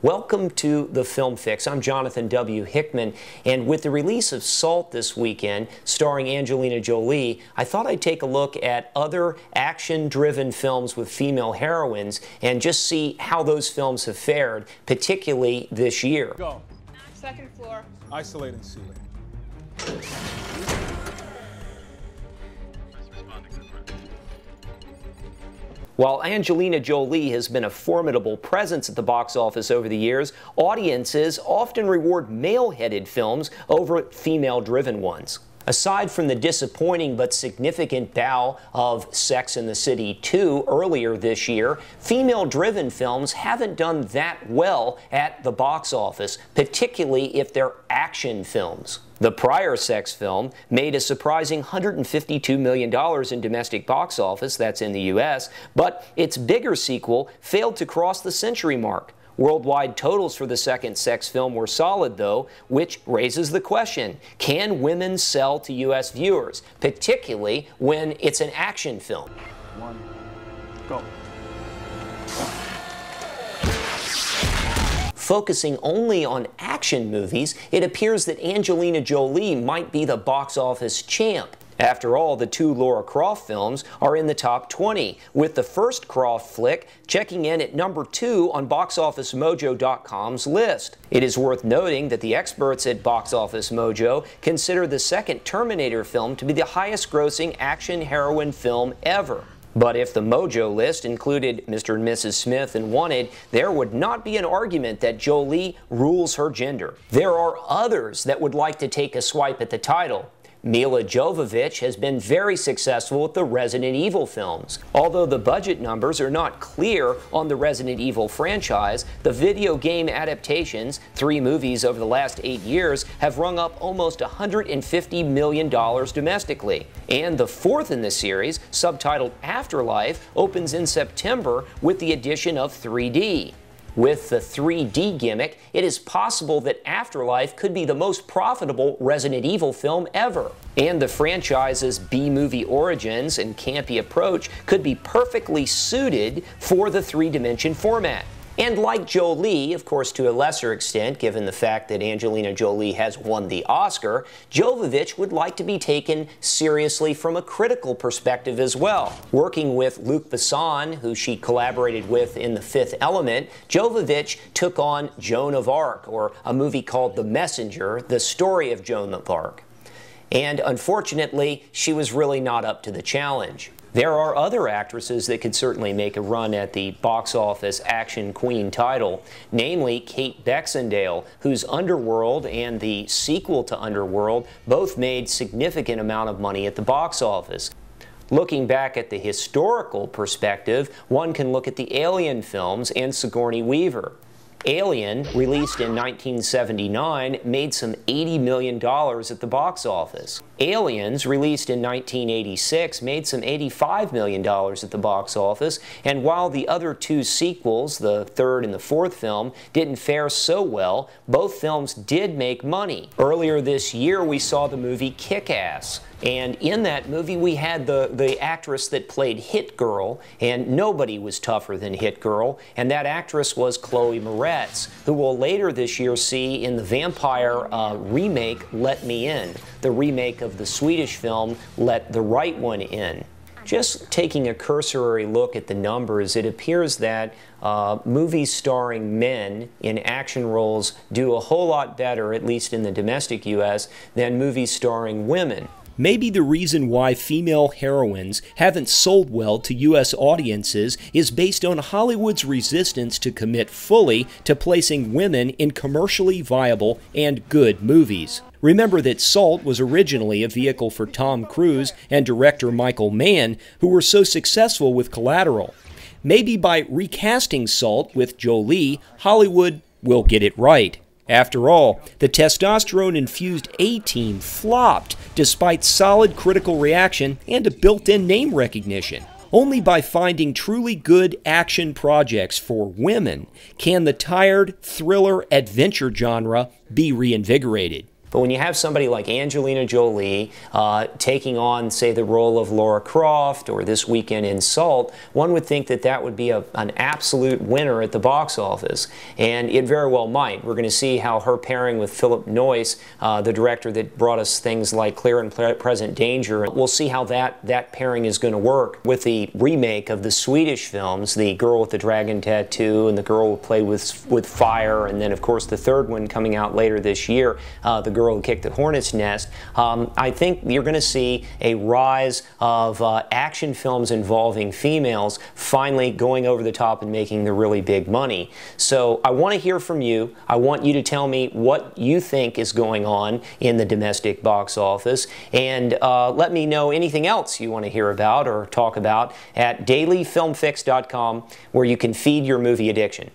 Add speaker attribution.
Speaker 1: Welcome to the Film Fix. I'm Jonathan W. Hickman, and with the release of Salt this weekend, starring Angelina Jolie, I thought I'd take a look at other action-driven films with female heroines and just see how those films have fared, particularly this year.
Speaker 2: Go.
Speaker 3: Second floor.
Speaker 2: Isolating ceiling.
Speaker 1: While Angelina Jolie has been a formidable presence at the box office over the years, audiences often reward male-headed films over female-driven ones. Aside from the disappointing but significant bow of Sex and the City 2 earlier this year, female-driven films haven't done that well at the box office, particularly if they're action films. The prior Sex film made a surprising $152 million in domestic box office, that's in the U.S., but its bigger sequel failed to cross the century mark. Worldwide totals for the second Sex film were solid, though, which raises the question, can women sell to U.S. viewers, particularly when it's an action film?
Speaker 2: One, go.
Speaker 1: Focusing only on action movies, it appears that Angelina Jolie might be the box office champ. After all, the two Lara Croft films are in the top 20, with the first Croft flick checking in at number 2 on BoxOfficeMojo.com's list. It is worth noting that the experts at Box Office Mojo consider the second Terminator film to be the highest-grossing action heroine film ever. But if the Mojo list included Mr. and Mrs. Smith and Wanted, there would not be an argument that Jolie rules her gender. There are others that would like to take a swipe at the title. Mila Jovovich has been very successful with the Resident Evil films. Although the budget numbers are not clear on the Resident Evil franchise, the video game adaptations, 3 movies over the last 8 years, have rung up almost $150 million domestically. And the fourth in the series, subtitled Afterlife, opens in September with the addition of 3D. With the 3D gimmick, it is possible that Afterlife could be the most profitable Resident Evil film ever. And the franchise's B-movie origins and campy approach could be perfectly suited for the 3-dimension format. And like Jolie, of course to a lesser extent, given the fact that Angelina Jolie has won the Oscar, Jovovich would like to be taken seriously from a critical perspective as well. Working with Luc Besson, who she collaborated with in The Fifth Element, Jovovich took on Joan of Arc, or a movie called The Messenger, the story of Joan of Arc. And unfortunately, she was really not up to the challenge. There are other actresses that could certainly make a run at the box office action queen title, namely Kate Beckinsale, whose Underworld and the sequel to Underworld both made significant amount of money at the box office. Looking back at the historical perspective, one can look at the Alien films and Sigourney Weaver. Alien, released in 1979, made some $80 million at the box office. Aliens, released in 1986, made some $85 million at the box office, and while the other 2 sequels, the third and the fourth film, didn't fare so well, both films did make money. Earlier this year, we saw the movie Kick-Ass. And in that movie, we had the actress that played Hit Girl, and nobody was tougher than Hit Girl, and that actress was Chloe Moretz, who we'll later this year see in the vampire remake Let Me In, the remake of the Swedish film Let the Right One In. Just taking a cursory look at the numbers, it appears that movies starring men in action roles do a whole lot better, at least in the domestic U.S., than movies starring women. Maybe the reason why female heroines haven't sold well to U.S. audiences is based on Hollywood's resistance to commit fully to placing women in commercially viable and good movies. Remember that Salt was originally a vehicle for Tom Cruise and director Michael Mann, who were so successful with Collateral. Maybe by recasting Salt with Jolie, Hollywood will get it right. After all, the testosterone-infused A-Team flopped despite solid critical reaction and a built-in name recognition. Only by finding truly good action projects for women can the tired thriller adventure genre be reinvigorated. But when you have somebody like Angelina Jolie taking on, say, the role of Lara Croft or This Weekend in Salt, one would think that that would be an absolute winner at the box office. And it very well might. We're going to see how her pairing with Philip Noyce, the director that brought us things like Clear and Present Danger, we'll see how that pairing is going to work with the remake of the Swedish films, The Girl with the Dragon Tattoo and The Girl Who Played with Fire, and then, of course, the third one coming out later this year, The Girl Who Kicked the Hornet's Nest. I think you're going to see a rise of action films involving females finally going over the top and making the really big money. So I want to hear from you. I want you to tell me what you think is going on in the domestic box office, and let me know anything else you want to hear about or talk about at dailyfilmfix.com, where you can feed your movie addiction.